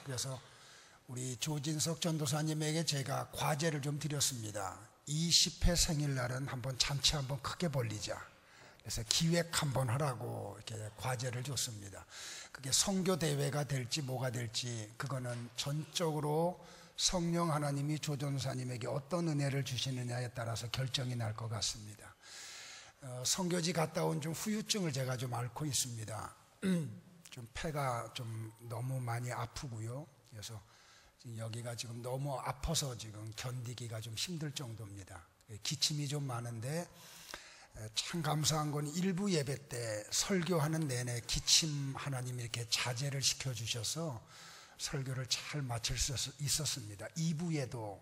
그래서 우리 조진석 전도사님에게 제가 과제를 좀 드렸습니다. 20회 생일날은 한번 잔치 한번 크게 벌리자. 그래서 기획 한번 하라고 이렇게 과제를 줬습니다. 그게 선교 대회가 될지 뭐가 될지 그거는 전적으로 성령 하나님이 조 전도사님에게 어떤 은혜를 주시느냐에 따라서 결정이 날 것 같습니다. 선교지 갔다 온 좀 후유증을 제가 좀 앓고 있습니다. 좀 폐가 좀 너무 많이 아프고요. 그래서 여기가 지금 너무 아파서 지금 견디기가 좀 힘들 정도입니다. 기침이 좀 많은데 참 감사한 건 일부 예배 때 설교하는 내내 기침 하나님이 이렇게 자제를 시켜주셔서 설교를 잘 마칠 수 있었습니다. 2부에도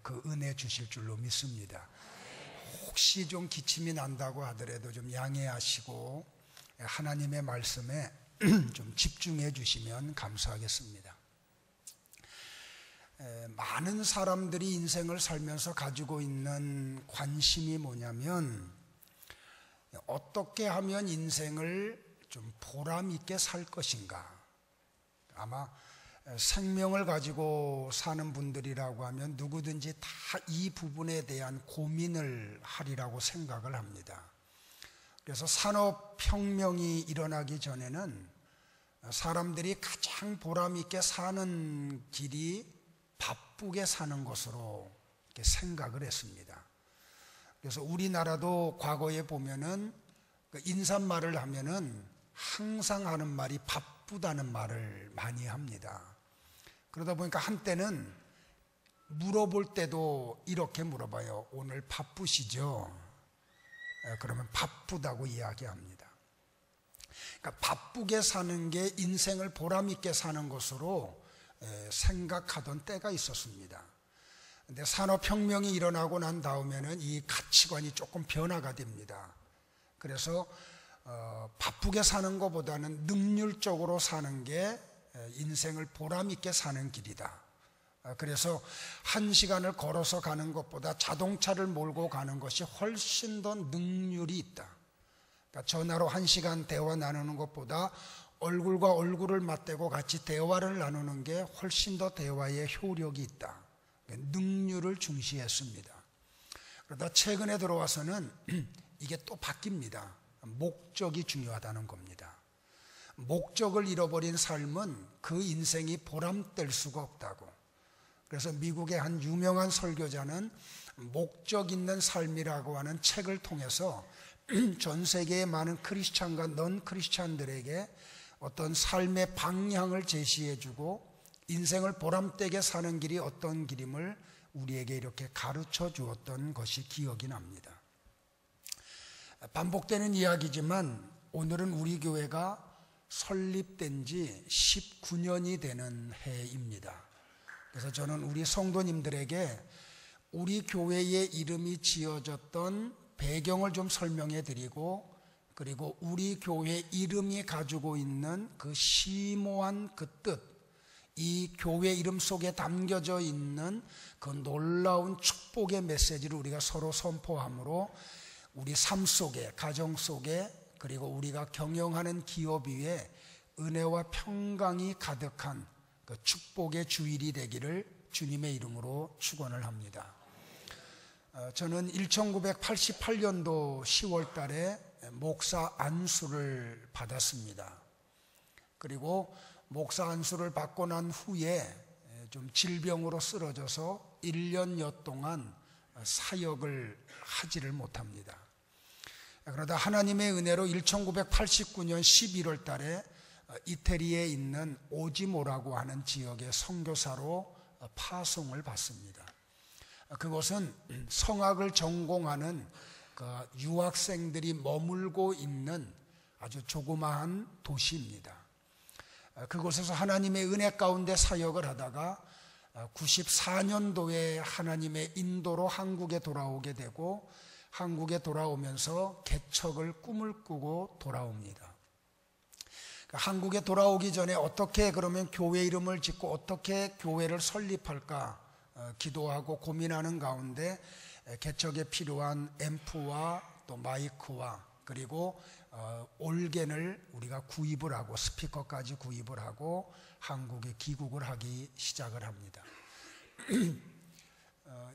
그 은혜 주실 줄로 믿습니다. 혹시 좀 기침이 난다고 하더라도 좀 양해하시고 하나님의 말씀에 좀 집중해 주시면 감사하겠습니다. 많은 사람들이 인생을 살면서 가지고 있는 관심이 뭐냐면 어떻게 하면 인생을 좀 보람 있게 살 것인가. 아마 생명을 가지고 사는 분들이라고 하면 누구든지 다 이 부분에 대한 고민을 하리라고 생각을 합니다. 그래서 산업혁명이 일어나기 전에는 사람들이 가장 보람 있게 사는 길이 바쁘게 사는 것으로 이렇게 생각을 했습니다. 그래서 우리나라도 과거에 보면은 인사말을 하면은 항상 하는 말이 바쁘다는 말을 많이 합니다. 그러다 보니까 한때는 물어볼 때도 이렇게 물어봐요. 오늘 바쁘시죠? 그러면 바쁘다고 이야기합니다. 그러니까 바쁘게 사는 게 인생을 보람 있게 사는 것으로 생각하던 때가 있었습니다. 근데 산업혁명이 일어나고 난 다음에는 이 가치관이 조금 변화가 됩니다. 그래서 바쁘게 사는 것보다는 능률적으로 사는 게 인생을 보람 있게 사는 길이다. 그래서 1시간을 걸어서 가는 것보다 자동차를 몰고 가는 것이 훨씬 더 능률이 있다. 그러니까 전화로 1시간 대화 나누는 것보다 얼굴과 얼굴을 맞대고 같이 대화를 나누는 게 훨씬 더 대화에 효력이 있다. 능률을 중시했습니다. 그러다 최근에 들어와서는 이게 또 바뀝니다. 목적이 중요하다는 겁니다. 목적을 잃어버린 삶은 그 인생이 보람될 수가 없다고. 그래서 미국의 한 유명한 설교자는 목적 있는 삶이라고 하는 책을 통해서 전 세계의 많은 크리스찬과 넌 크리스찬들에게 어떤 삶의 방향을 제시해주고 인생을 보람되게 사는 길이 어떤 길임을 우리에게 이렇게 가르쳐 주었던 것이 기억이 납니다. 반복되는 이야기지만 오늘은 우리 교회가 설립된 지 19년이 되는 해입니다. 그래서 저는 우리 성도님들에게 우리 교회의 이름이 지어졌던 배경을 좀 설명해 드리고, 그리고 우리 교회 이름이 가지고 있는 그 심오한 그 뜻, 이 교회 이름 속에 담겨져 있는 그 놀라운 축복의 메시지를 우리가 서로 선포함으로 우리 삶 속에, 가정 속에, 그리고 우리가 경영하는 기업 위에 은혜와 평강이 가득한 그 축복의 주일이 되기를 주님의 이름으로 축원을 합니다. 저는 1988년도 10월 달에 목사 안수를 받았습니다. 그리고 목사 안수를 받고 난 후에 좀 질병으로 쓰러져서 1년여 동안 사역을 하지를 못합니다. 그러다 하나님의 은혜로 1989년 11월 달에 이태리에 있는 오지모라고 하는 지역의 선교사로 파송을 받습니다. 그곳은 성악을 전공하는 그 유학생들이 머물고 있는 아주 조그마한 도시입니다. 그곳에서 하나님의 은혜 가운데 사역을 하다가 94년도에 하나님의 인도로 한국에 돌아오게 되고, 한국에 돌아오면서 개척을 꿈을 꾸고 돌아옵니다. 한국에 돌아오기 전에 어떻게 그러면 교회 이름을 짓고 어떻게 교회를 설립할까 기도하고 고민하는 가운데 개척에 필요한 앰프와 또 마이크와 그리고 올겐을 우리가 구입을 하고 스피커까지 구입을 하고 한국에 귀국을 하기 시작을 합니다.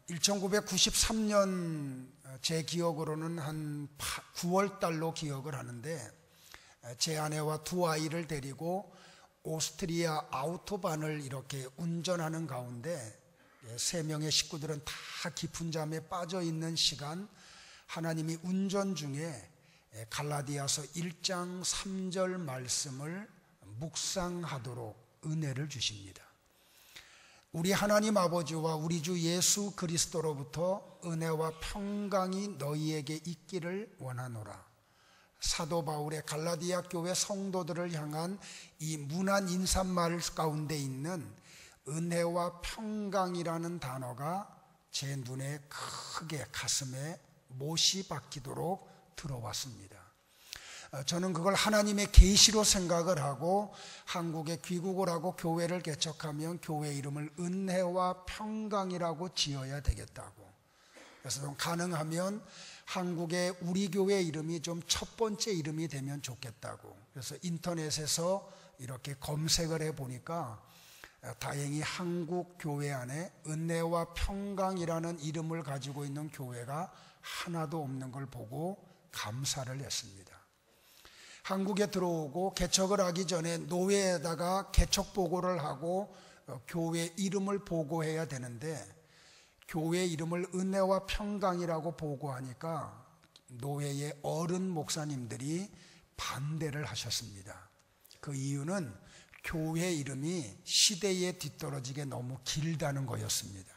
1993년 제 기억으로는 한 9월 달로 기억을 하는데, 제 아내와 두 아이를 데리고 오스트리아 아우토반을 이렇게 운전하는 가운데 3명의 식구들은 다 깊은 잠에 빠져 있는 시간, 하나님이 운전 중에 갈라디아서 1장 3절 말씀을 묵상하도록 은혜를 주십니다. 우리 하나님 아버지와 우리 주 예수 그리스도로부터 은혜와 평강이 너희에게 있기를 원하노라. 사도 바울의 갈라디아 교회 성도들을 향한 이 문안 인사말 가운데 있는 은혜와 평강이라는 단어가 제 눈에 크게 가슴에 못이 박히도록 들어왔습니다. 저는 그걸 하나님의 계시로 생각을 하고 한국에 귀국을 하고 교회를 개척하면 교회 이름을 은혜와 평강이라고 지어야 되겠다고. 그래서 좀 가능하면 한국의 우리 교회 이름이 좀 첫 번째 이름이 되면 좋겠다고. 그래서 인터넷에서 이렇게 검색을 해보니까 다행히 한국 교회 안에 은혜와 평강이라는 이름을 가지고 있는 교회가 하나도 없는 걸 보고 감사를 했습니다. 한국에 들어오고 개척을 하기 전에 노회에다가 개척 보고를 하고 교회 이름을 보고해야 되는데, 교회 이름을 은혜와 평강이라고 보고하니까 노회의 어른 목사님들이 반대를 하셨습니다. 그 이유는 교회 이름이 시대에 뒤떨어지게 너무 길다는 거였습니다.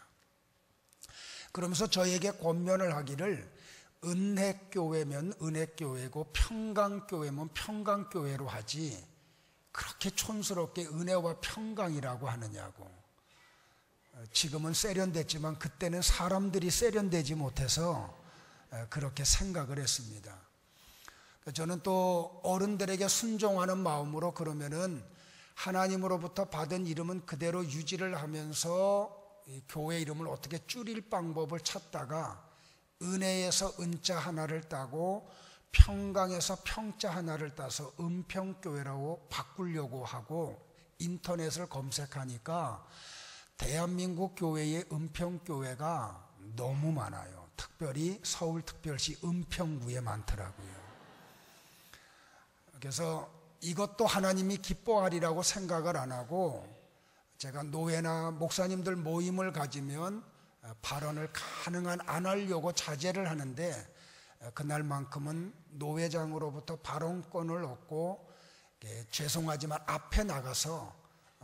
그러면서 저에게 권면을 하기를, 은혜교회면 은혜교회고 평강교회면 평강교회로 하지 그렇게 촌스럽게 은혜와 평강이라고 하느냐고. 지금은 세련됐지만 그때는 사람들이 세련되지 못해서 그렇게 생각을 했습니다. 저는 또 어른들에게 순종하는 마음으로 그러면은 하나님으로부터 받은 이름은 그대로 유지를 하면서 교회 이름을 어떻게 줄일 방법을 찾다가 은혜에서 은자 하나를 따고 평강에서 평자 하나를 따서 은평교회라고 바꾸려고 하고 인터넷을 검색하니까 대한민국 교회의 은평교회가 너무 많아요. 특별히 서울특별시 은평구에 많더라고요. 그래서 이것도 하나님이 기뻐하리라고 생각을 안 하고, 제가 노회나 목사님들 모임을 가지면 발언을 가능한 안 하려고 자제를 하는데, 그날만큼은 노회장으로부터 발언권을 얻고 죄송하지만 앞에 나가서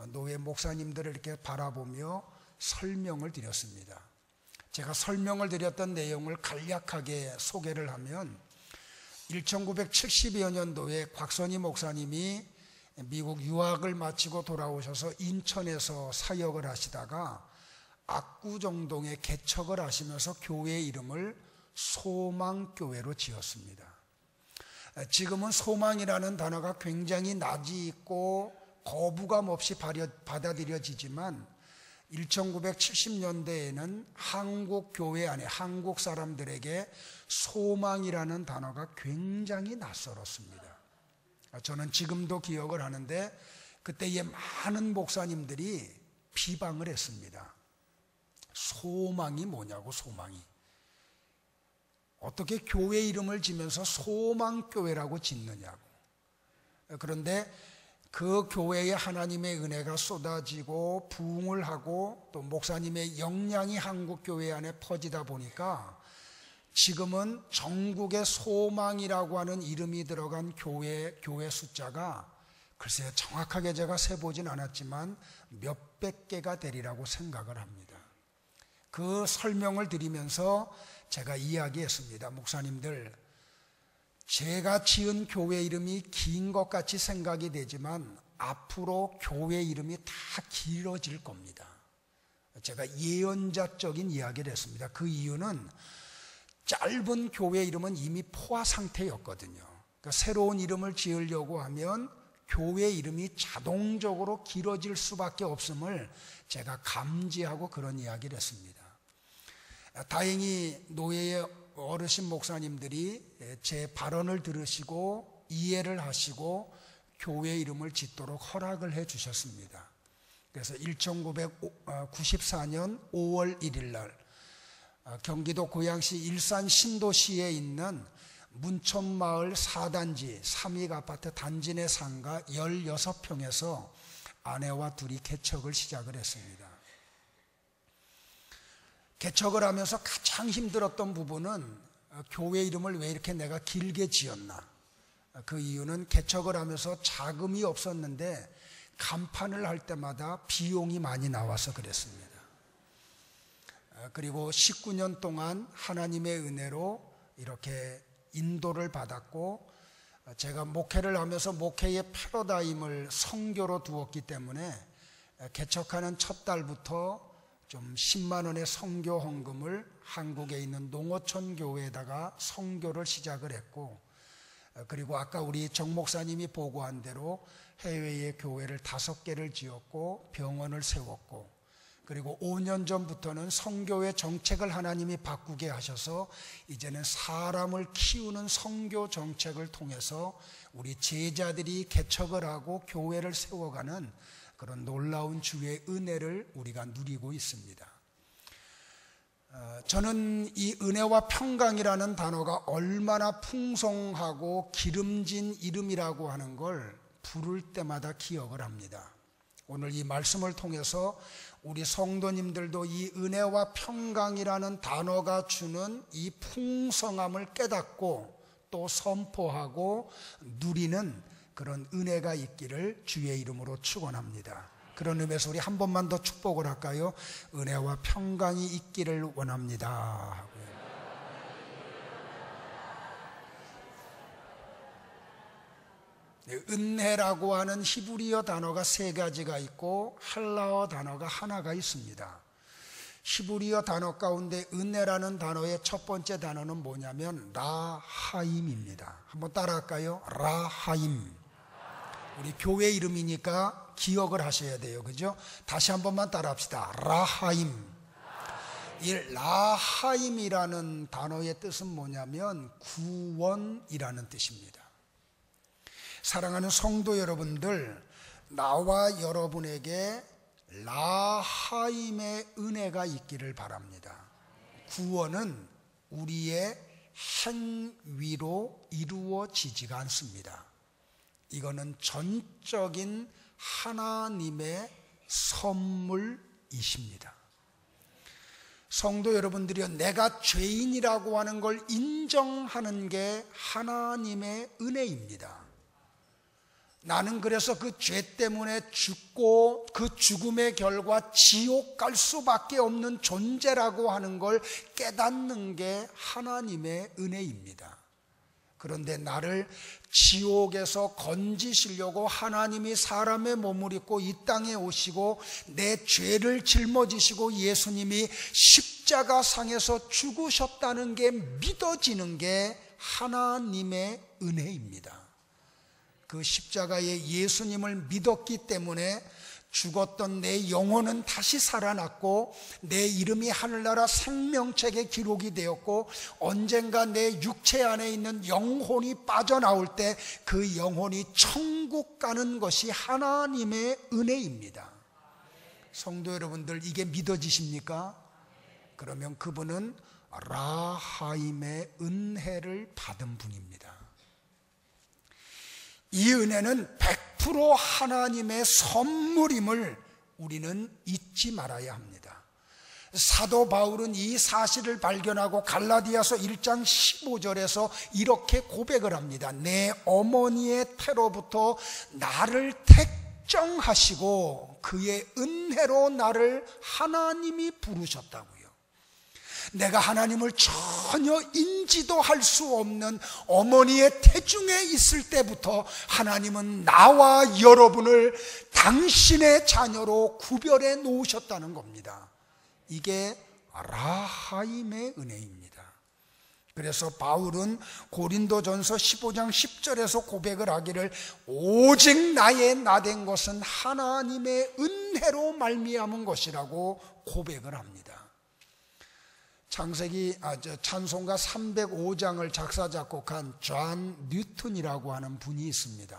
노회 목사님들을 이렇게 바라보며 설명을 드렸습니다. 제가 설명을 드렸던 내용을 간략하게 소개를 하면, 1972여 년도에 곽선희 목사님이 미국 유학을 마치고 돌아오셔서 인천에서 사역을 하시다가 압구정동에 개척을 하시면서 교회 이름을 소망교회로 지었습니다. 지금은 소망이라는 단어가 굉장히 낯이 있고 거부감 없이 받아들여지지만 1970년대에는 한국 교회 안에 한국 사람들에게 소망이라는 단어가 굉장히 낯설었습니다. 저는 지금도 기억을 하는데 그때의 많은 목사님들이 비방을 했습니다. 소망이 뭐냐고, 소망이. 어떻게 교회 이름을 지면서 소망교회라고 짓느냐고. 그런데 그 교회에 하나님의 은혜가 쏟아지고 부흥을 하고 또 목사님의 역량이 한국 교회 안에 퍼지다 보니까 지금은 전국에 소망이라고 하는 이름이 들어간 교회 숫자가 글쎄요, 정확하게 제가 세보진 않았지만 몇백 개가 되리라고 생각을 합니다. 그 설명을 드리면서 제가 이야기했습니다. 목사님들, 제가 지은 교회 이름이 긴 것 같이 생각이 되지만 앞으로 교회 이름이 다 길어질 겁니다. 제가 예언자적인 이야기를 했습니다. 그 이유는 짧은 교회 이름은 이미 포화 상태였거든요. 그러니까 새로운 이름을 지으려고 하면 교회 이름이 자동적으로 길어질 수밖에 없음을 제가 감지하고 그런 이야기를 했습니다. 다행히 노예의 어르신 목사님들이 제 발언을 들으시고 이해를 하시고 교회 이름을 짓도록 허락을 해 주셨습니다. 그래서 1994년 5월 1일 날 경기도 고양시 일산 신도시에 있는 문촌마을 4단지 3익 아파트 단지 내 상가 16평에서 아내와 둘이 개척을 시작을 했습니다. 개척을 하면서 가장 힘들었던 부분은 교회 이름을 왜 이렇게 내가 길게 지었나. 그 이유는 개척을 하면서 자금이 없었는데 간판을 할 때마다 비용이 많이 나와서 그랬습니다. 그리고 19년 동안 하나님의 은혜로 이렇게 인도를 받았고, 제가 목회를 하면서 목회의 패러다임을 선교로 두었기 때문에 개척하는 첫 달부터 좀 10만 원의 선교 헌금을 한국에 있는 농어촌 교회에다가 선교를 시작을 했고, 그리고 아까 우리 정 목사님이 보고한 대로 해외에 교회를 5개를 지었고 병원을 세웠고, 그리고 5년 전부터는 선교의 정책을 하나님이 바꾸게 하셔서 이제는 사람을 키우는 선교 정책을 통해서 우리 제자들이 개척을 하고 교회를 세워가는 그런 놀라운 주의 은혜를 우리가 누리고 있습니다. 저는 이 은혜와 평강이라는 단어가 얼마나 풍성하고 기름진 이름이라고 하는 걸 부를 때마다 기억을 합니다. 오늘 이 말씀을 통해서 우리 성도님들도 이 은혜와 평강이라는 단어가 주는 이 풍성함을 깨닫고 또 선포하고 누리는 그런 은혜가 있기를 주의 이름으로 축원합니다. 그런 의미에서 우리 한 번만 더 축복을 할까요? 은혜와 평강이 있기를 원합니다. 은혜라고 하는 히브리어 단어가 3가지가 있고 헬라어 단어가 하나가 있습니다. 히브리어 단어 가운데 은혜라는 단어의 첫 번째 단어는 뭐냐면 라하임입니다. 한번 따라할까요? 라하임. 우리 교회 이름이니까 기억을 하셔야 돼요. 그죠? 다시 한 번만 따라합시다. 라하임. 이 라하임이라는 단어의 뜻은 뭐냐면 구원이라는 뜻입니다. 사랑하는 성도 여러분들, 나와 여러분에게 라하임의 은혜가 있기를 바랍니다. 구원은 우리의 행위로 이루어지지가 않습니다. 이거는 전적인 하나님의 선물이십니다. 성도 여러분들이요, 내가 죄인이라고 하는 걸 인정하는 게 하나님의 은혜입니다. 나는 그래서 그 죄 때문에 죽고 그 죽음의 결과 지옥 갈 수밖에 없는 존재라고 하는 걸 깨닫는 게 하나님의 은혜입니다. 그런데 나를 지옥에서 건지시려고 하나님이 사람의 몸을 입고 이 땅에 오시고 내 죄를 짊어지시고 예수님이 십자가상에서 죽으셨다는 게 믿어지는 게 하나님의 은혜입니다. 그 십자가에 예수님을 믿었기 때문에 죽었던 내 영혼은 다시 살아났고 내 이름이 하늘나라 생명책에 기록이 되었고 언젠가 내 육체 안에 있는 영혼이 빠져나올 때 그 영혼이 천국 가는 것이 하나님의 은혜입니다. 성도 여러분들, 이게 믿어지십니까? 그러면 그분은 라하임의 은혜를 받은 분입니다. 이 은혜는 100% 하나님의 선물임을 우리는 잊지 말아야 합니다. 사도 바울은 이 사실을 발견하고 갈라디아서 1장 15절에서 이렇게 고백을 합니다. 내 어머니의 태로부터 나를 택정하시고 그의 은혜로 나를 하나님이 부르셨다고요. 내가 하나님을 전혀 인지도 할 수 없는 어머니의 태중에 있을 때부터 하나님은 나와 여러분을 당신의 자녀로 구별해 놓으셨다는 겁니다. 이게 라하임의 은혜입니다. 그래서 바울은 고린도전서 15장 10절에서 고백을 하기를 오직 나의 나된 것은 하나님의 은혜로 말미암은 것이라고 고백을 합니다. 찬송가 305장을 작사 작곡한 존 뉴턴이라고 하는 분이 있습니다.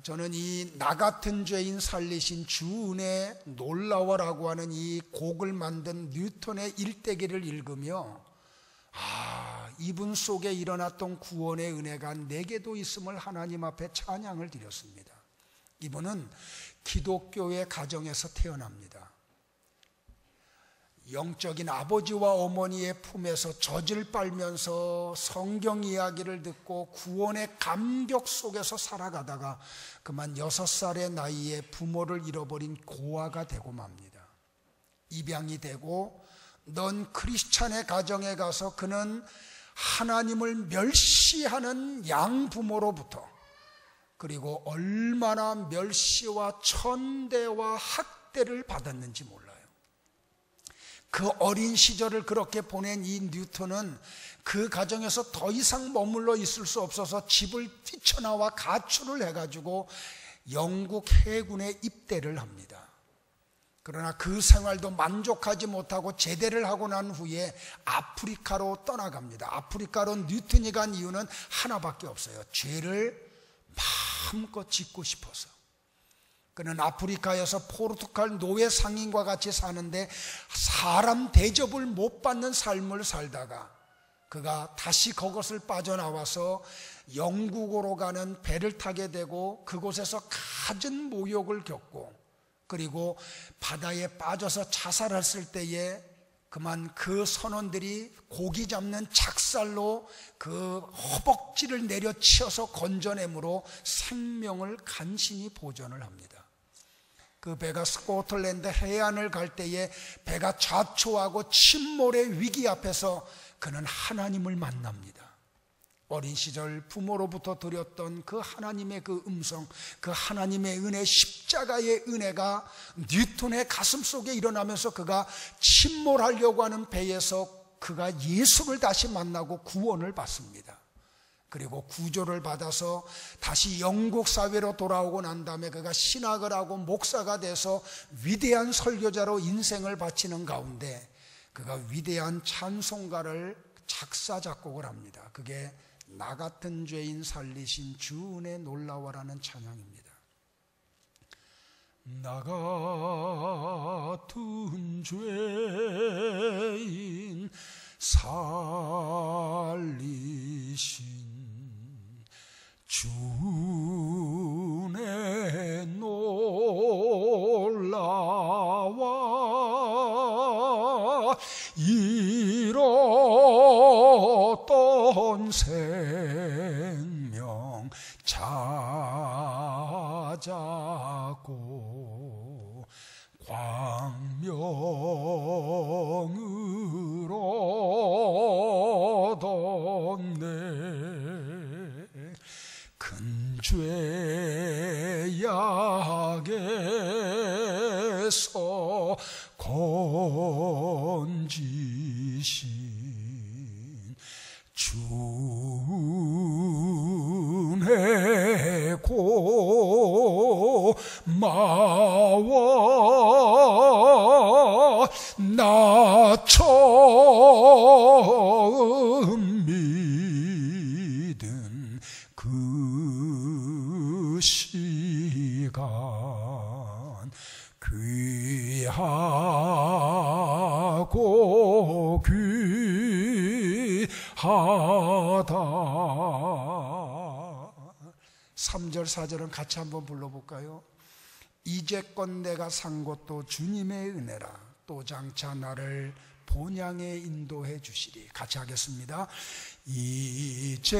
저는 이 나 같은 죄인 살리신 주 은혜 놀라워라고 하는 이 곡을 만든 뉴턴의 일대기를 읽으며 이분 속에 일어났던 구원의 은혜가 내게도 있음을 하나님 앞에 찬양을 드렸습니다. 이분은 기독교의 가정에서 태어납니다. 영적인 아버지와 어머니의 품에서 젖을 빨면서 성경 이야기를 듣고 구원의 감격 속에서 살아가다가 그만 6살의 나이에 부모를 잃어버린 고아가 되고 맙니다. 입양이 되고 넌 크리스찬의 가정에 가서 그는 하나님을 멸시하는 양부모로부터 그리고 얼마나 멸시와 천대와 학대를 받았는지 몰라요. 그 어린 시절을 그렇게 보낸 이 뉴턴은 그 가정에서 더 이상 머물러 있을 수 없어서 집을 뛰쳐나와 가출을 해가지고 영국 해군에 입대를 합니다. 그러나 그 생활도 만족하지 못하고 제대를 하고 난 후에 아프리카로 떠나갑니다. 아프리카로 뉴턴이 간 이유는 하나밖에 없어요. 죄를 마음껏 짓고 싶어서. 그는 아프리카에서 포르투갈 노예 상인과 같이 사는데 사람 대접을 못 받는 삶을 살다가 그가 다시 그것을 빠져나와서 영국으로 가는 배를 타게 되고 그곳에서 갖은 모욕을 겪고 그리고 바다에 빠져서 자살했을 때에 그만 그 선원들이 고기 잡는 작살로 그 허벅지를 내려치어서 건져내므로 생명을 간신히 보존을 합니다. 그 배가 스코틀랜드 해안을 갈 때에 배가 좌초하고 침몰의 위기 앞에서 그는 하나님을 만납니다. 어린 시절 부모로부터 들었던 그 하나님의 그 음성, 그 하나님의 은혜, 십자가의 은혜가 뉴턴의 가슴 속에 일어나면서 그가 침몰하려고 하는 배에서 그가 예수를 다시 만나고 구원을 받습니다. 그리고 구조를 받아서 다시 영국 사회로 돌아오고 난 다음에 그가 신학을 하고 목사가 돼서 위대한 설교자로 인생을 바치는 가운데 그가 위대한 찬송가를 작사 작곡을 합니다. 그게 나 같은 죄인 살리신 주 은혜 놀라워라는 찬양입니다. 나 같은 죄인 살리신 주 은혜 놀라워 잃었던 생명 찾았고 광명으로 얻었네. 큰 죄악에서 건지신 주 은혜 고마워. 나 처음 믿은 그 시간 귀하고 귀하다. 3절 4절은 같이 한번 불러볼까요? 이제껏 내가 산 것도 주님의 은혜라. 또 장차 나를 본향에 인도해 주시리. 같이 하겠습니다. 이제껏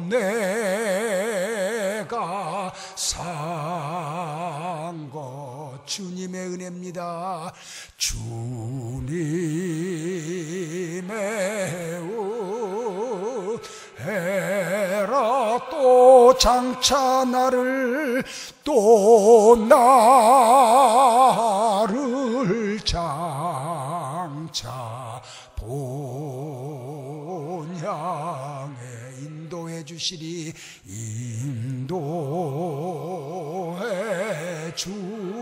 내가 산 것 주님의 은혜입니다. 주님의 은혜라. 또 장차 나를 또 나를 장차 본향에 인도해 주시리. 인도해 주시리.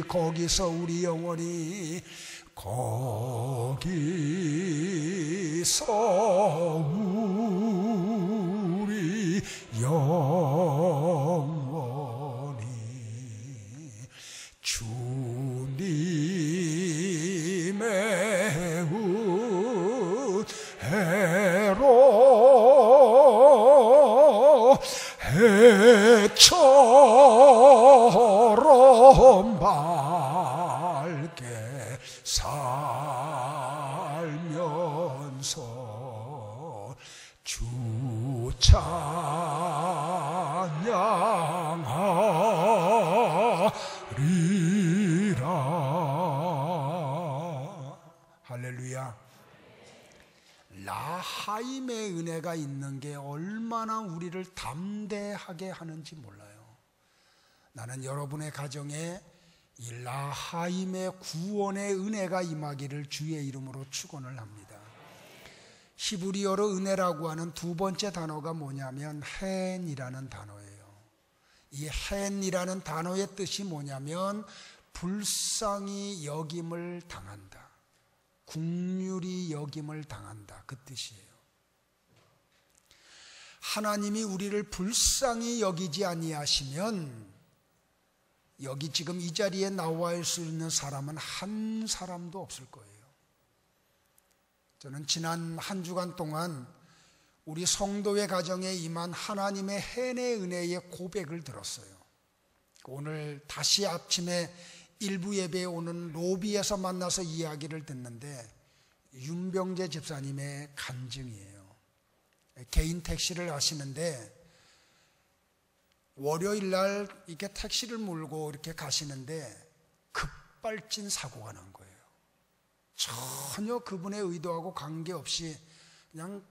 거기서 우리 영혼이 거기서 해처럼 밝게 살면서 주 찬양하리라. 할렐루야. 라하임의 은혜가 있는 게 얼마나 우리를 담대하게 하는지 몰라요. 나는 여러분의 가정에 이 라하임의 구원의 은혜가 임하기를 주의 이름으로 축원을 합니다. 히브리어로 은혜라고 하는 두 번째 단어가 뭐냐면 헨이라는 단어예요. 이 헨이라는 단어의 뜻이 뭐냐면 불쌍히 여김을 당한다, 긍휼히 여김을 당한다, 그 뜻이에요. 하나님이 우리를 불쌍히 여기지 아니하시면 여기 지금 이 자리에 나와 있을 수 있는 사람은 한 사람도 없을 거예요. 저는 지난 한 주간 동안 우리 성도의 가정에 임한 하나님의 헨의 은혜의 고백을 들었어요. 오늘 다시 아침에 일부 예배에 오는 로비에서 만나서 이야기를 듣는데 윤병재 집사님의 간증이에요. 개인 택시를 하시는데 월요일 날 이렇게 택시를 몰고 이렇게 가시는데 급발진 사고가 난 거예요. 전혀 그분의 의도하고 관계없이 그냥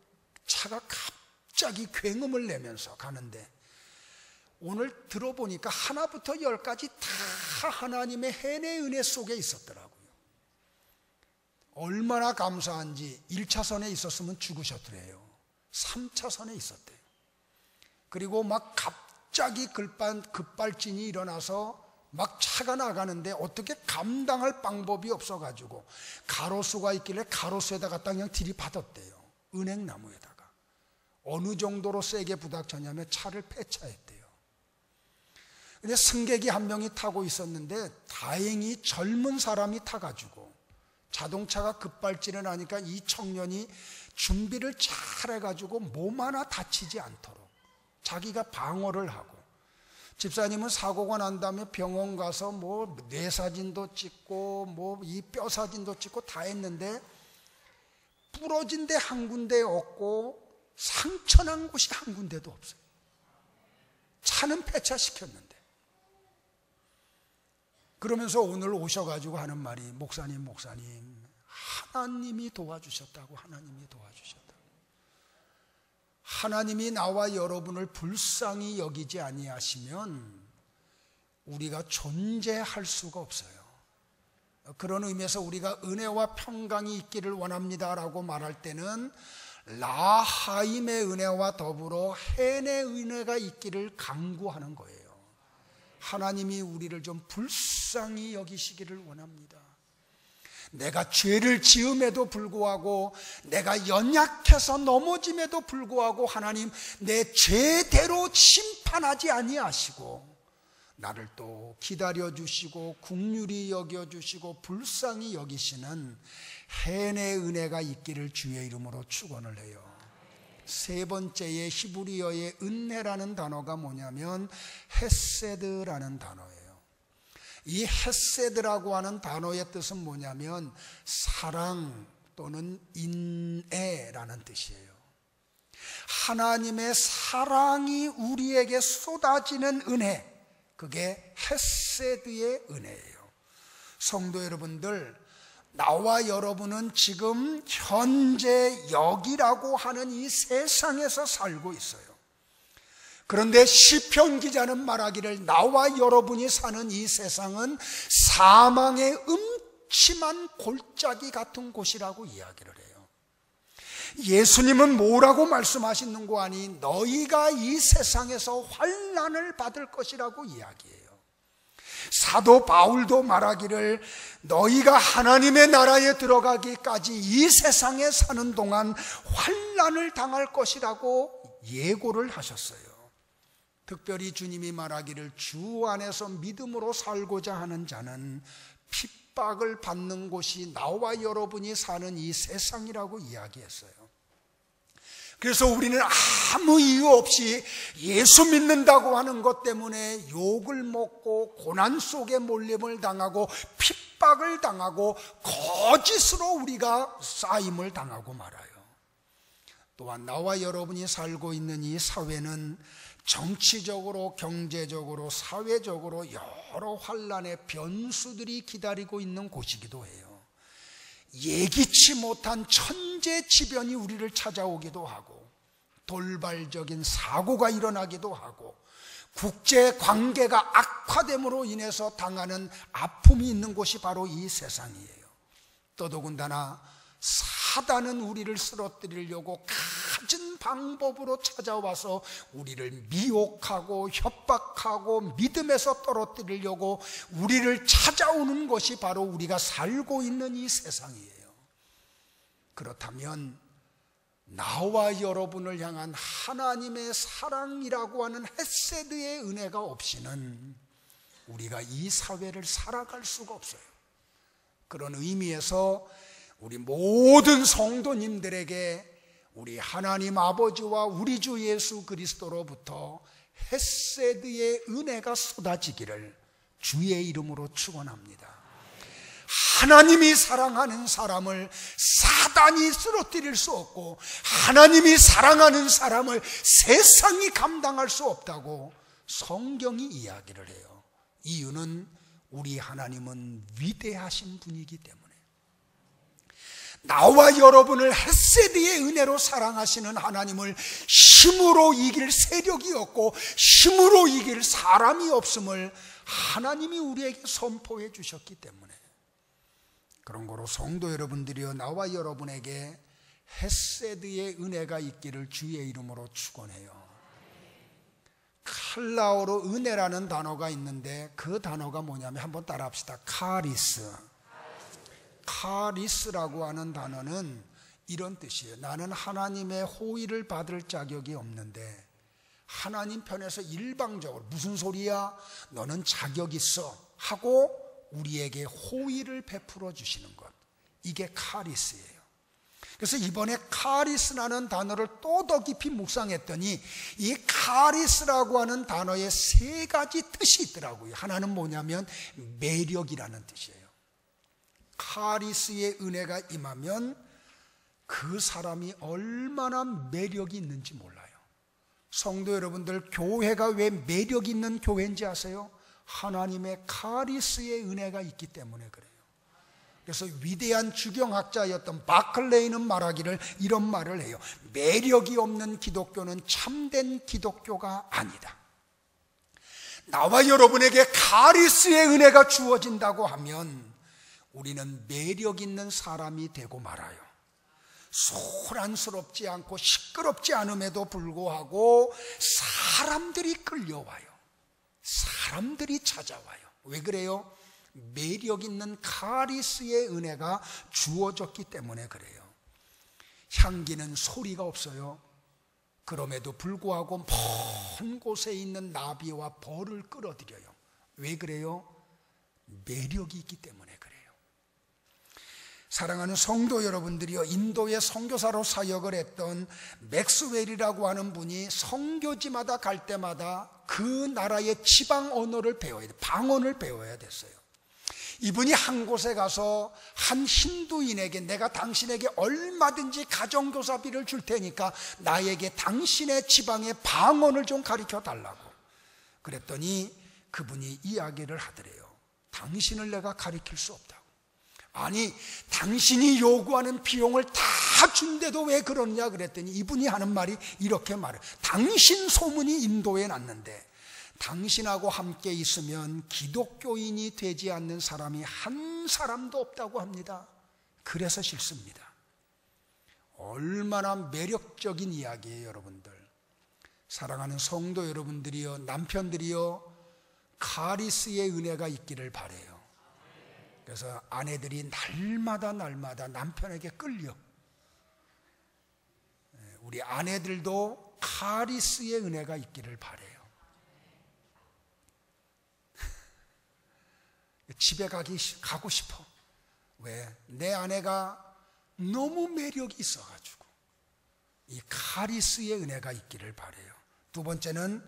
차가 갑자기 굉음을 내면서 가는데 오늘 들어보니까 하나부터 열까지 다 하나님의 헨의 은혜 속에 있었더라고요. 얼마나 감사한지 1차선에 있었으면 죽으셨더래요. 3차선에 있었대요. 그리고 막 갑자기 급발진이 일어나서 막 차가 나가는데 어떻게 감당할 방법이 없어가지고 가로수가 있길래 가로수에다가 그냥 들이받았대요. 은행나무에다가. 어느 정도로 세게 부닥쳤냐면 차를 폐차했대요. 근데 승객이 한 명이 타고 있었는데 다행히 젊은 사람이 타가지고 자동차가 급발진을 하니까 이 청년이 준비를 잘 해가지고 몸 하나 다치지 않도록 자기가 방어를 하고, 집사님은 사고가 난 다음에 병원 가서 뭐 뇌 사진도 찍고 뭐 이 뼈 사진도 찍고 다 했는데 부러진 데 한 군데 없고 상처난 곳이 한 군데도 없어요. 차는 폐차시켰는데. 그러면서 오늘 오셔가지고 하는 말이 목사님 하나님이 도와주셨다고. 하나님이 도와주셨다고. 하나님이 나와 여러분을 불쌍히 여기지 아니하시면 우리가 존재할 수가 없어요. 그런 의미에서 우리가 은혜와 평강이 있기를 원합니다라고 말할 때는 라하임의 은혜와 더불어 헨의 은혜가 있기를 간구하는 거예요. 하나님이 우리를 좀 불쌍히 여기시기를 원합니다. 내가 죄를 지음에도 불구하고, 내가 연약해서 넘어짐에도 불구하고 하나님 내 죄대로 심판하지 아니하시고 나를 또 기다려주시고 긍휼히 여겨주시고 불쌍히 여기시는 헨의 은혜가 있기를 주의 이름으로 축원을 해요. 세 번째의 히브리어의 은혜라는 단어가 뭐냐면 헤세드라는 단어예요. 이 헤세드라고 하는 단어의 뜻은 뭐냐면 사랑 또는 인애라는 뜻이에요. 하나님의 사랑이 우리에게 쏟아지는 은혜, 그게 헤세드의 은혜예요. 성도 여러분들, 나와 여러분은 지금 현재 여기라고 하는 이 세상에서 살고 있어요. 그런데 시편 기자는 말하기를 나와 여러분이 사는 이 세상은 사망의 음침한 골짜기 같은 곳이라고 이야기를 해요. 예수님은 뭐라고 말씀하시는 거 아니? 너희가 이 세상에서 환난을 받을 것이라고 이야기해요. 사도 바울도 말하기를 너희가 하나님의 나라에 들어가기까지 이 세상에 사는 동안 환난을 당할 것이라고 예고를 하셨어요. 특별히 주님이 말하기를 주 안에서 믿음으로 살고자 하는 자는 핍박을 받는 곳이 나와 여러분이 사는 이 세상이라고 이야기했어요. 그래서 우리는 아무 이유 없이 예수 믿는다고 하는 것 때문에 욕을 먹고 고난 속에 몰림을 당하고 핍박을 당하고 거짓으로 우리가 쌓임을 당하고 말아요. 또한 나와 여러분이 살고 있는 이 사회는 정치적으로, 경제적으로, 사회적으로 여러 환란의 변수들이 기다리고 있는 곳이기도 해요. 예기치 못한 천재지변이 우리를 찾아오기도 하고, 돌발적인 사고가 일어나기도 하고, 국제관계가 악화됨으로 인해서 당하는 아픔이 있는 곳이 바로 이 세상이에요. 더더군다나 사단은 우리를 쓰러뜨리려고 갖은 방법으로 찾아와서 우리를 미혹하고 협박하고 믿음에서 떨어뜨리려고 우리를 찾아오는 것이 바로 우리가 살고 있는 이 세상이에요. 그렇다면 나와 여러분을 향한 하나님의 사랑이라고 하는 헤세드의 은혜가 없이는 우리가 이 사회를 살아갈 수가 없어요. 그런 의미에서 우리 모든 성도님들에게 우리 하나님 아버지와 우리 주 예수 그리스도로부터 헤세드의 은혜가 쏟아지기를 주의 이름으로 축원합니다. 하나님이 사랑하는 사람을 사단이 쓰러뜨릴 수 없고, 하나님이 사랑하는 사람을 세상이 감당할 수 없다고 성경이 이야기를 해요. 이유는 우리 하나님은 위대하신 분이기 때문에. 나와 여러분을 헤세드의 은혜로 사랑하시는 하나님을 힘으로 이길 세력이 없고 힘으로 이길 사람이 없음을 하나님이 우리에게 선포해 주셨기 때문에, 그런 거로 성도 여러분들이여 나와 여러분에게 헤세드의 은혜가 있기를 주의 이름으로 축원해요. 칼라오로 은혜라는 단어가 있는데 그 단어가 뭐냐면 한번 따라합시다. 카리스. 카리스라고 하는 단어는 이런 뜻이에요. 나는 하나님의 호의를 받을 자격이 없는데 하나님 편에서 일방적으로 무슨 소리야? 너는 자격 있어 하고 우리에게 호의를 베풀어 주시는 것. 이게 카리스예요. 그래서 이번에 카리스라는 단어를 또 더 깊이 묵상했더니 이 카리스라고 하는 단어에 세 가지 뜻이 있더라고요. 하나는 뭐냐면 매력이라는 뜻이에요. 카리스의 은혜가 임하면 그 사람이 얼마나 매력이 있는지 몰라요. 성도 여러분들, 교회가 왜 매력 있는 교회인지 아세요? 하나님의 카리스의 은혜가 있기 때문에 그래요. 그래서 위대한 주경학자였던 바클레이는 말하기를 이런 말을 해요. 매력이 없는 기독교는 참된 기독교가 아니다. 나와 여러분에게 카리스의 은혜가 주어진다고 하면 우리는 매력 있는 사람이 되고 말아요. 소란스럽지 않고 시끄럽지 않음에도 불구하고 사람들이 끌려와요. 사람들이 찾아와요. 왜 그래요? 매력 있는 카리스의 은혜가 주어졌기 때문에 그래요. 향기는 소리가 없어요. 그럼에도 불구하고 먼 곳에 있는 나비와 벌을 끌어들여요. 왜 그래요? 매력이 있기 때문에 그래요. 사랑하는 성도 여러분들이요, 인도의 선교사로 사역을 했던 맥스웰이라고 하는 분이 선교지마다 갈 때마다 그 나라의 지방 언어를 배워야 돼요. 방언을 배워야 됐어요. 이분이 한 곳에 가서 한 힌두인에게 내가 당신에게 얼마든지 가정교사비를 줄 테니까 나에게 당신의 지방의 방언을 좀 가르쳐 달라고 그랬더니 그분이 이야기를 하더래요. 당신을 내가 가르칠 수 없다고. 아니, 당신이 요구하는 비용을 다 준대도 왜 그러느냐 그랬더니 이분이 하는 말이 이렇게 말해요. 당신 소문이 인도에 났는데 당신하고 함께 있으면 기독교인이 되지 않는 사람이 한 사람도 없다고 합니다. 그래서 싫습니다. 얼마나 매력적인 이야기예요, 여러분들. 사랑하는 성도 여러분들이요, 남편들이요, 카리스의 은혜가 있기를 바라요. 그래서 아내들이 날마다 남편에게 끌려. 우리 아내들도 카리스의 은혜가 있기를 바라요. 집에 가고 싶어. 왜? 내 아내가 너무 매력이 있어가지고 이 카리스의 은혜가 있기를 바라요. 두 번째는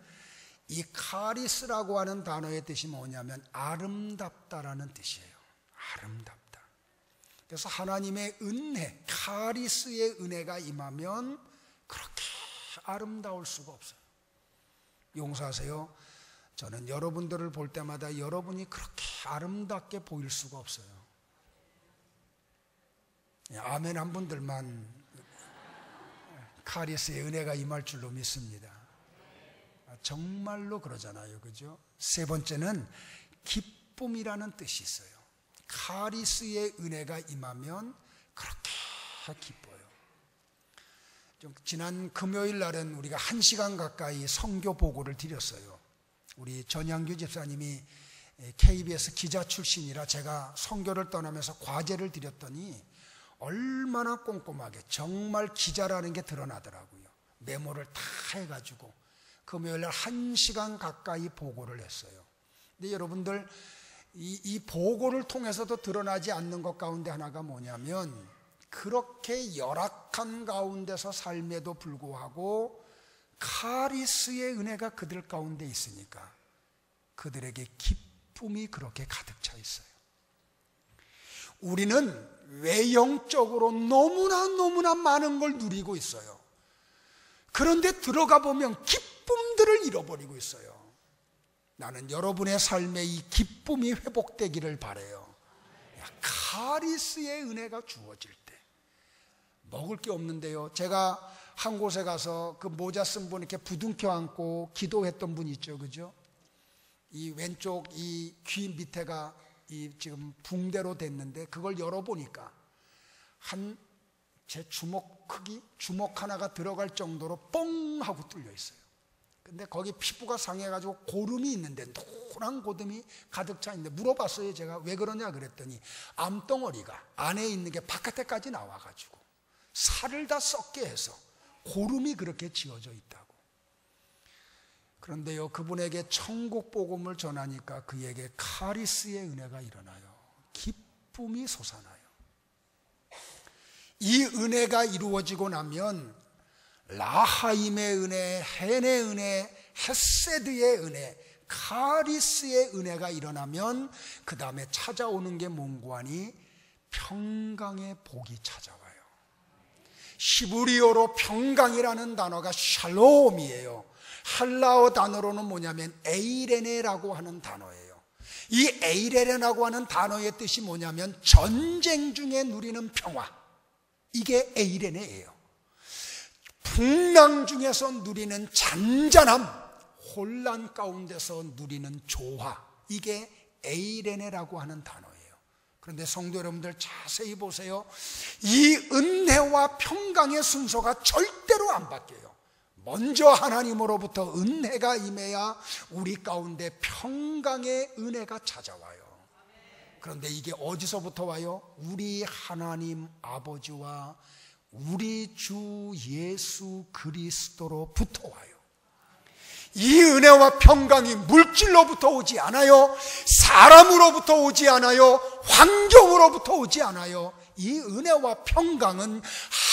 이 카리스라고 하는 단어의 뜻이 뭐냐면 아름답다라는 뜻이에요. 아름답다. 그래서 하나님의 은혜, 카리스의 은혜가 임하면 그렇게 아름다울 수가 없어요. 용서하세요. 저는 여러분들을 볼 때마다 여러분이 그렇게 아름답게 보일 수가 없어요. 아멘 한 분들만 카리스의 은혜가 임할 줄로 믿습니다. 정말로 그러잖아요. 그죠? 세 번째는 기쁨이라는 뜻이 있어요. 카리스의 은혜가 임하면 그렇게 기뻐요. 지난 금요일 날은 우리가 1시간 가까이 선교 보고를 드렸어요. 우리 전양규 집사님이 KBS 기자 출신이라 제가 선교를 떠나면서 과제를 드렸더니 얼마나 꼼꼼하게 정말 기자라는 게 드러나더라고요. 메모를 다 해가지고 금요일 날 1시간 가까이 보고를 했어요. 근데 여러분들 이 보고를 통해서도 드러나지 않는 것 가운데 하나가 뭐냐면 그렇게 열악한 가운데서 삶에도 불구하고 카리스의 은혜가 그들 가운데 있으니까 그들에게 기쁨이 그렇게 가득 차 있어요. 우리는 외형적으로 너무나 많은 걸 누리고 있어요. 그런데 들어가 보면 기쁨들을 잃어버리고 있어요. 나는 여러분의 삶에 이 기쁨이 회복되기를 바라요. 카리스의 은혜가 주어질 때 먹을 게 없는데요. 제가 한 곳에 가서 그 모자 쓴 분 이렇게 부둥켜 안고 기도했던 분 있죠, 그죠? 이 왼쪽 이 귀 밑에가 이 지금 붕대로 됐는데 그걸 열어보니까 한 제 주먹 크기, 주먹 하나가 들어갈 정도로 뻥 하고 뚫려 있어요. 근데 거기 피부가 상해가지고 고름이 있는데 노란 고름이 가득 차 있는데 물어봤어요. 제가 왜 그러냐 그랬더니 암덩어리가 안에 있는 게 바깥에까지 나와가지고 살을 다 썩게 해서 고름이 그렇게 지어져 있다고. 그런데요, 그분에게 천국 복음을 전하니까 그에게 카리스의 은혜가 일어나요. 기쁨이 솟아나요. 이 은혜가 이루어지고 나면 라하임의 은혜, 헨의 은혜, 헤세드의 은혜, 카리스의 은혜가 일어나면 그 다음에 찾아오는 게 뭔고하니 평강의 복이 찾아와요. 시브리어로 평강이라는 단어가 샬롬이에요. 헬라어 단어로는 뭐냐면 에이레네라고 하는 단어예요. 이 에이레네라고 하는 단어의 뜻이 뭐냐면 전쟁 중에 누리는 평화, 이게 에이레네예요. 풍랑 중에서 누리는 잔잔함, 혼란 가운데서 누리는 조화, 이게 에이레네라고 하는 단어예요. 그런데 성도 여러분들 자세히 보세요. 이 은혜와 평강의 순서가 절대로 안 바뀌어요. 먼저 하나님으로부터 은혜가 임해야 우리 가운데 평강의 은혜가 찾아와요. 그런데 이게 어디서부터 와요? 우리 하나님 아버지와 우리 주 예수 그리스도로부터 와요. 이 은혜와 평강이 물질로부터 오지 않아요. 사람으로부터 오지 않아요. 환경으로부터 오지 않아요. 이 은혜와 평강은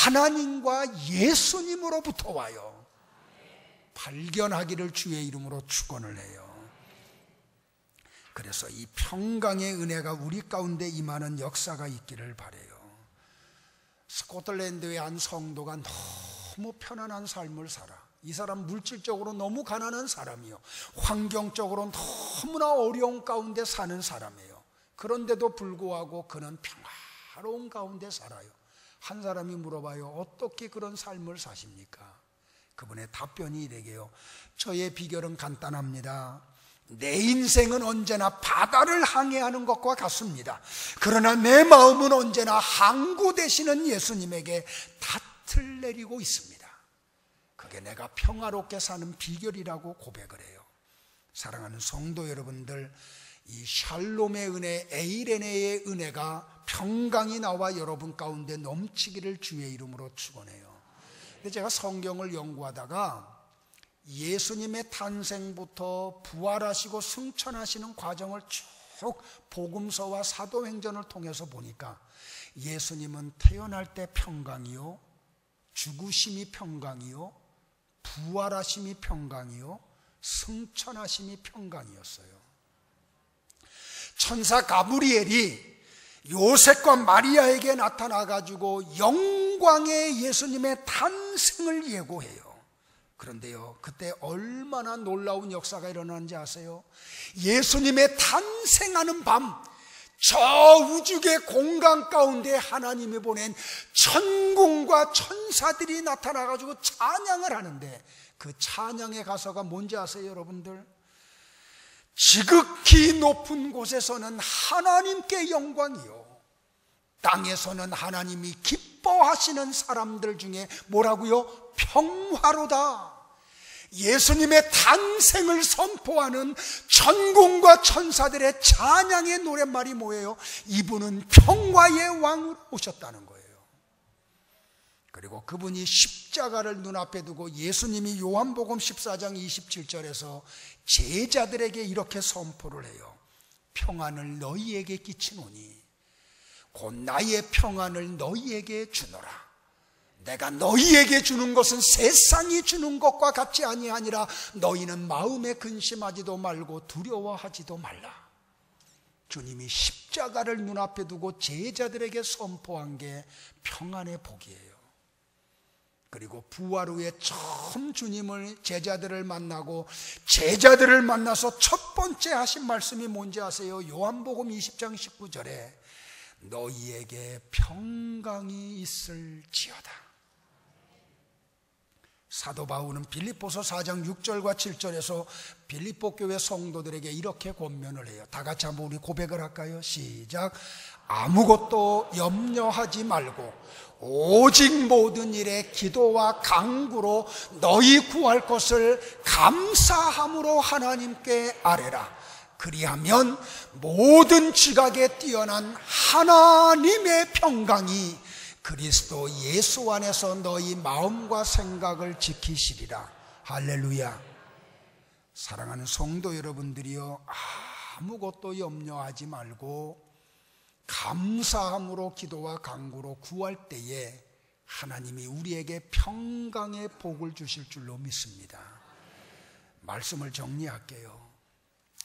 하나님과 예수님으로부터 와요. 발견하기를 주의 이름으로 축원을 해요. 그래서 이 평강의 은혜가 우리 가운데 임하는 역사가 있기를 바라요. 스코틀랜드의 한 성도가 너무 편안한 삶을 살아. 이 사람 물질적으로 너무 가난한 사람이요, 환경적으로 너무나 어려운 가운데 사는 사람이에요. 그런데도 불구하고 그는 평화로운 가운데 살아요. 한 사람이 물어봐요. 어떻게 그런 삶을 사십니까? 그분의 답변이 이래게요. 저의 비결은 간단합니다. 내 인생은 언제나 바다를 항해하는 것과 같습니다. 그러나 내 마음은 언제나 항구 되시는 예수님에게 닻을 내리고 있습니다. 그게 내가 평화롭게 사는 비결이라고 고백을 해요. 사랑하는 성도 여러분들, 이 샬롬의 은혜, 에이레네의 은혜가 평강이 나와 여러분 가운데 넘치기를 주의 이름으로 축원해요. 근데 제가 성경을 연구하다가 예수님의 탄생부터 부활하시고 승천하시는 과정을 쭉 복음서와 사도행전을 통해서 보니까 예수님은 태어날 때 평강이요, 죽으심이 평강이요, 부활하심이 평강이요, 승천하심이 평강이었어요. 천사 가브리엘이 요셉과 마리아에게 나타나가지고 영광의 예수님의 탄생을 예고해요. 그런데요, 그때 얼마나 놀라운 역사가 일어나는지 아세요? 예수님의 탄생하는 밤, 저 우주의 공간 가운데 하나님이 보낸 천군과 천사들이 나타나가지고 찬양을 하는데, 그 찬양의 가사가 뭔지 아세요, 여러분들? 지극히 높은 곳에서는 하나님께 영광이요, 땅에서는 하나님이 기뻐하시는 사람들 중에 뭐라고요? 평화로다. 예수님의 탄생을 선포하는 천군과 천사들의 찬양의 노랫말이 뭐예요? 이분은 평화의 왕으로 오셨다는 거예요. 그리고 그분이 십자가를 눈앞에 두고 예수님이 요한복음 14장 27절에서 제자들에게 이렇게 선포를 해요. 평안을 너희에게 끼치노니 곧 나의 평안을 너희에게 주노라. 내가 너희에게 주는 것은 세상이 주는 것과 같지 아니하니라. 너희는 마음에 근심하지도 말고 두려워하지도 말라. 주님이 십자가를 눈앞에 두고 제자들에게 선포한 게 평안의 복이에요. 그리고 부활 후에 처음 주님을 제자들을 만나고 제자들을 만나서 첫 번째 하신 말씀이 뭔지 아세요? 요한복음 20장 19절에 너희에게 평강이 있을지어다. 사도 바울은 빌립보서 4장 6절과 7절에서 빌립보 교회 성도들에게 이렇게 권면을 해요. 다 같이 한번 우리 고백을 할까요? 시작. 아무것도 염려하지 말고 오직 모든 일에 기도와 간구로 너희 구할 것을 감사함으로 하나님께 아뢰라. 그리하면 모든 지각에 뛰어난 하나님의 평강이 그리스도 예수 안에서 너희 마음과 생각을 지키시리라. 할렐루야. 사랑하는 성도 여러분들이요, 아무것도 염려하지 말고 감사함으로 기도와 간구로 구할 때에 하나님이 우리에게 평강의 복을 주실 줄로 믿습니다. 말씀을 정리할게요.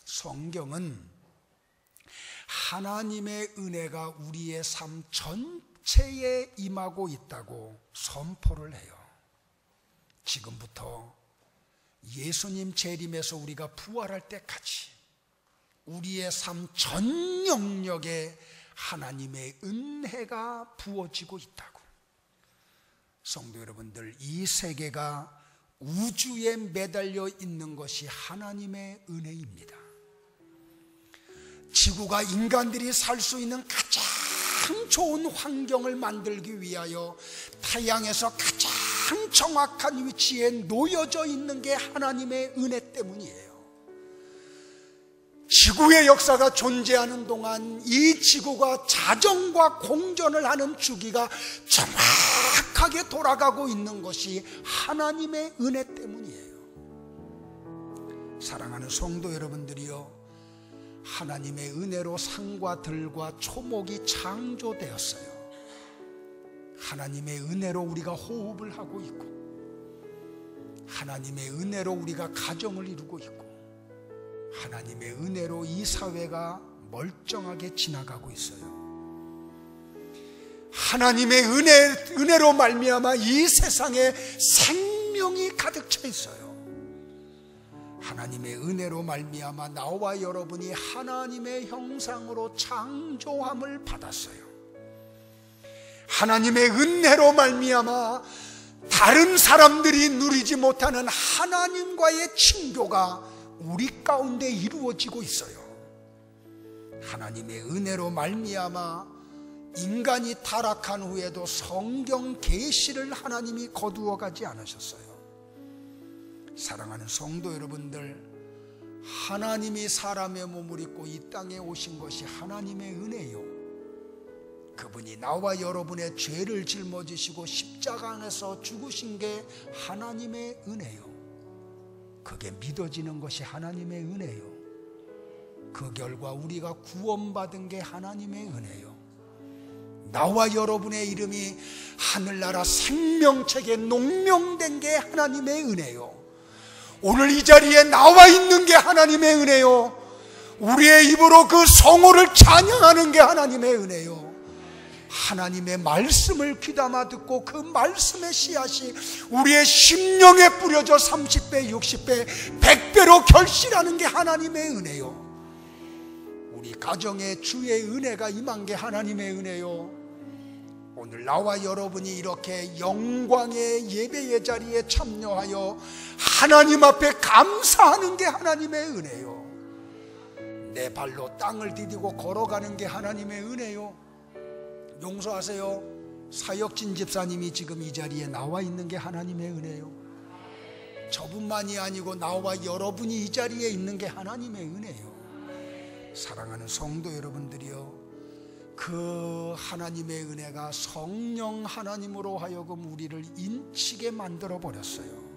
성경은 하나님의 은혜가 우리의 삶 전체에 임하고 있다고 선포를 해요. 지금부터 예수님 재림에서 우리가 부활할 때까지 우리의 삶 전 영역에 하나님의 은혜가 부어지고 있다고. 성도 여러분들, 이 세계가 우주에 매달려 있는 것이 하나님의 은혜입니다. 지구가 인간들이 살 수 있는 가장 좋은 환경을 만들기 위하여 타향에서 가장 정확한 위치에 놓여져 있는 게 하나님의 은혜 때문이에요. 지구의 역사가 존재하는 동안 이 지구가 자전과 공전을 하는 주기가 정확하게 돌아가고 있는 것이 하나님의 은혜 때문이에요. 사랑하는 성도 여러분들이요, 하나님의 은혜로 산과 들과 초목이 창조되었어요. 하나님의 은혜로 우리가 호흡을 하고 있고, 하나님의 은혜로 우리가 가정을 이루고 있고, 하나님의 은혜로 이 사회가 멀쩡하게 지나가고 있어요. 하나님의 은혜로 말미암아 이 세상에 생명이 가득 차 있어요. 하나님의 은혜로 말미암아 나와 여러분이 하나님의 형상으로 창조함을 받았어요. 하나님의 은혜로 말미암아 다른 사람들이 누리지 못하는 하나님과의 친교가 우리 가운데 이루어지고 있어요. 하나님의 은혜로 말미암아 인간이 타락한 후에도 성경 계시를 하나님이 거두어 가지 않으셨어요. 사랑하는 성도 여러분들, 하나님이 사람의 몸을 입고 이 땅에 오신 것이 하나님의 은혜요, 그분이 나와 여러분의 죄를 짊어지시고 십자가 안에서 죽으신 게 하나님의 은혜요, 그게 믿어지는 것이 하나님의 은혜요, 그 결과 우리가 구원받은 게 하나님의 은혜요. 나와 여러분의 이름이 하늘나라 생명책에 농명된 게 하나님의 은혜요. 오늘 이 자리에 나와 있는 게 하나님의 은혜요. 우리의 입으로 그 성호를 찬양하는 게 하나님의 은혜요. 하나님의 말씀을 귀담아 듣고 그 말씀의 씨앗이 우리의 심령에 뿌려져 30배, 60배, 100배로 결실하는 게 하나님의 은혜요. 우리 가정에 주의 은혜가 임한 게 하나님의 은혜요. 오늘 나와 여러분이 이렇게 영광의 예배의 자리에 참여하여 하나님 앞에 감사하는 게 하나님의 은혜요. 내 발로 땅을 디디고 걸어가는 게 하나님의 은혜요. 용서하세요. 사역진 집사님이 지금 이 자리에 나와 있는 게 하나님의 은혜요. 저분만이 아니고 나와 여러분이 이 자리에 있는 게 하나님의 은혜요. 사랑하는 성도 여러분들이요, 그 하나님의 은혜가 성령 하나님으로 하여금 우리를 인치게 만들어 버렸어요.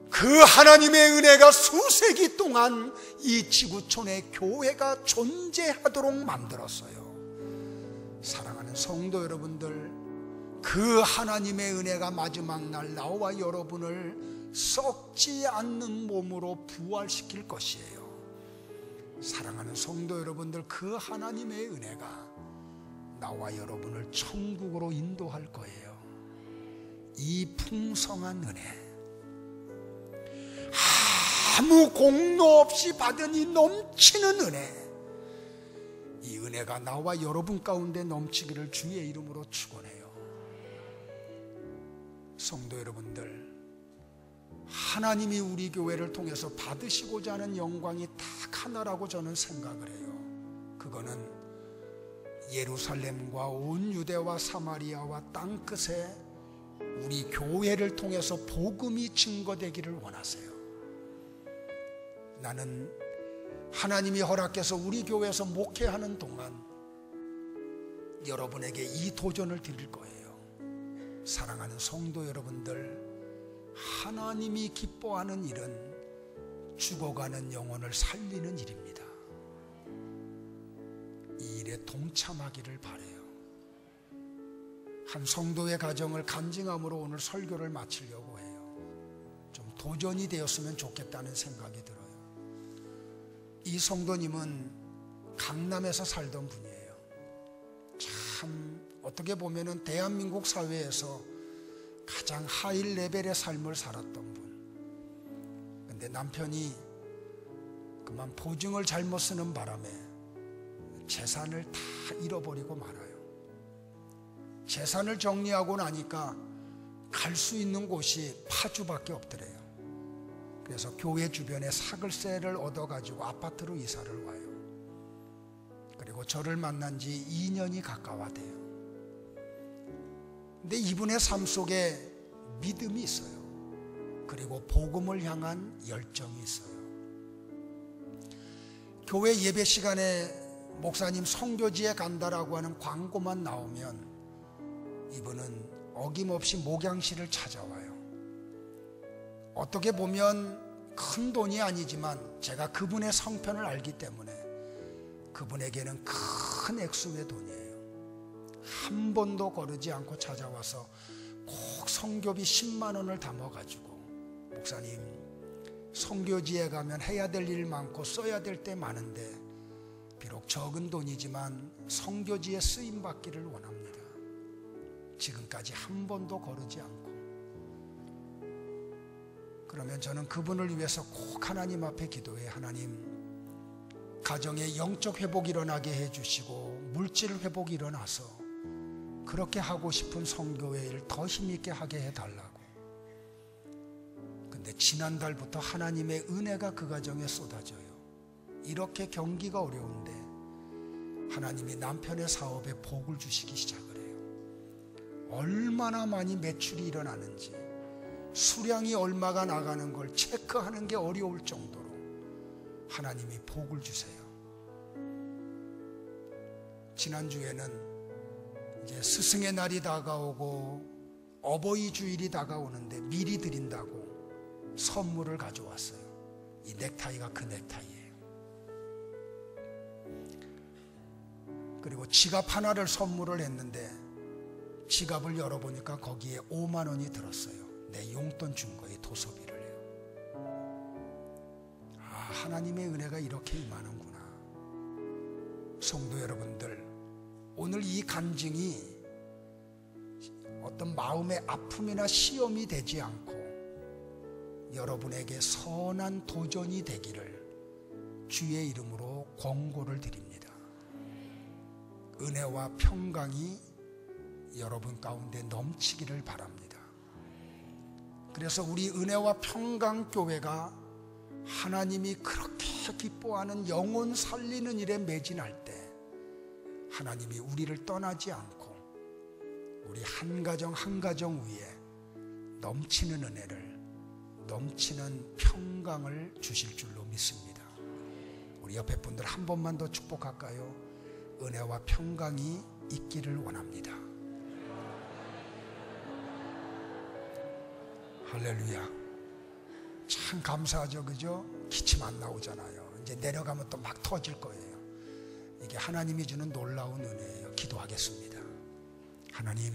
그 하나님의 은혜가 수세기 동안 이 지구촌의 교회가 존재하도록 만들었어요. 사랑하는 성도 여러분들, 그 하나님의 은혜가 마지막 날 나와 여러분을 썩지 않는 몸으로 부활시킬 것이에요. 사랑하는 성도 여러분들, 그 하나님의 은혜가 나와 여러분을 천국으로 인도할 거예요. 이 풍성한 은혜, 아무 공로 없이 받은 이 넘치는 은혜, 이 은혜가 나와 여러분 가운데 넘치기를 주의 이름으로 축원해요. 성도 여러분들, 하나님이 우리 교회를 통해서 받으시고자 하는 영광이 딱 하나라고 저는 생각을 해요. 그거는 예루살렘과 온 유대와 사마리아와 땅끝에 우리 교회를 통해서 복음이 증거되기를 원하세요. 나는 하나님이 허락해서 우리 교회에서 목회하는 동안 여러분에게 이 도전을 드릴 거예요. 사랑하는 성도 여러분들, 하나님이 기뻐하는 일은 죽어가는 영혼을 살리는 일입니다. 이 일에 동참하기를 바라요. 한 성도의 가정을 간증함으로 오늘 설교를 마치려고 해요. 좀 도전이 되었으면 좋겠다는 생각이 들어요. 이 성도님은 강남에서 살던 분이에요. 참 어떻게 보면은 대한민국 사회에서 가장 하이 레벨의 삶을 살았던 분. 근데 남편이 그만 보증을 잘못 쓰는 바람에 재산을 다 잃어버리고 말아요. 재산을 정리하고 나니까 갈 수 있는 곳이 파주밖에 없더래요. 그래서 교회 주변에 사글세를 얻어가지고 아파트로 이사를 와요. 그리고 저를 만난 지 2년이 가까워돼요. 근데 이분의 삶 속에 믿음이 있어요. 그리고 복음을 향한 열정이 있어요. 교회 예배 시간에 목사님 선교지에 간다라고 하는 광고만 나오면 이분은 어김없이 목양실을 찾아와요. 어떻게 보면 큰 돈이 아니지만 제가 그분의 성편을 알기 때문에 그분에게는 큰 액수의 돈이에요. 한 번도 거르지 않고 찾아와서 꼭 선교비 10만 원을 담아가지고, 목사님 선교지에 가면 해야 될 일 많고 써야 될 때 많은데 비록 적은 돈이지만 선교지에 쓰임받기를 원합니다. 지금까지 한 번도 거르지 않고. 그러면 저는 그분을 위해서 꼭 하나님 앞에 기도해, 하나님 가정에 영적 회복이 일어나게 해주시고 물질 회복이 일어나서 그렇게 하고 싶은 선교의 일을 더 힘있게 하게 해달라고. 근데 지난달부터 하나님의 은혜가 그 가정에 쏟아져요. 이렇게 경기가 어려운데 하나님이 남편의 사업에 복을 주시기 시작을 해요. 얼마나 많이 매출이 일어나는지, 수량이 얼마가 나가는 걸 체크하는 게 어려울 정도로 하나님이 복을 주세요. 지난주에는 이제 스승의 날이 다가오고 어버이 주일이 다가오는데 미리 드린다고 선물을 가져왔어요. 이 넥타이가 그 넥타이예요. 그리고 지갑 하나를 선물을 했는데 지갑을 열어보니까 거기에 5만 원이 들었어요. 내 용돈 준 거에 도서비를요. 아, 하나님의 은혜가 이렇게 임하는구나. 성도 여러분들, 오늘 이 간증이 어떤 마음의 아픔이나 시험이 되지 않고 여러분에게 선한 도전이 되기를 주의 이름으로 권고를 드립니다. 은혜와 평강이 여러분 가운데 넘치기를 바랍니다. 그래서 우리 은혜와 평강 교회가 하나님이 그렇게 기뻐하는 영혼 살리는 일에 매진할 때 하나님이 우리를 떠나지 않고 우리 한 가정 한 가정 위에 넘치는 은혜를, 넘치는 평강을 주실 줄로 믿습니다. 우리 옆에 분들 한 번만 더 축복할까요? 은혜와 평강이 있기를 원합니다. 할렐루야. 참 감사하죠, 그죠? 기침 안 나오잖아요. 이제 내려가면 또 막 터질 거예요. 이게 하나님이 주는 놀라운 은혜예요. 기도하겠습니다. 하나님,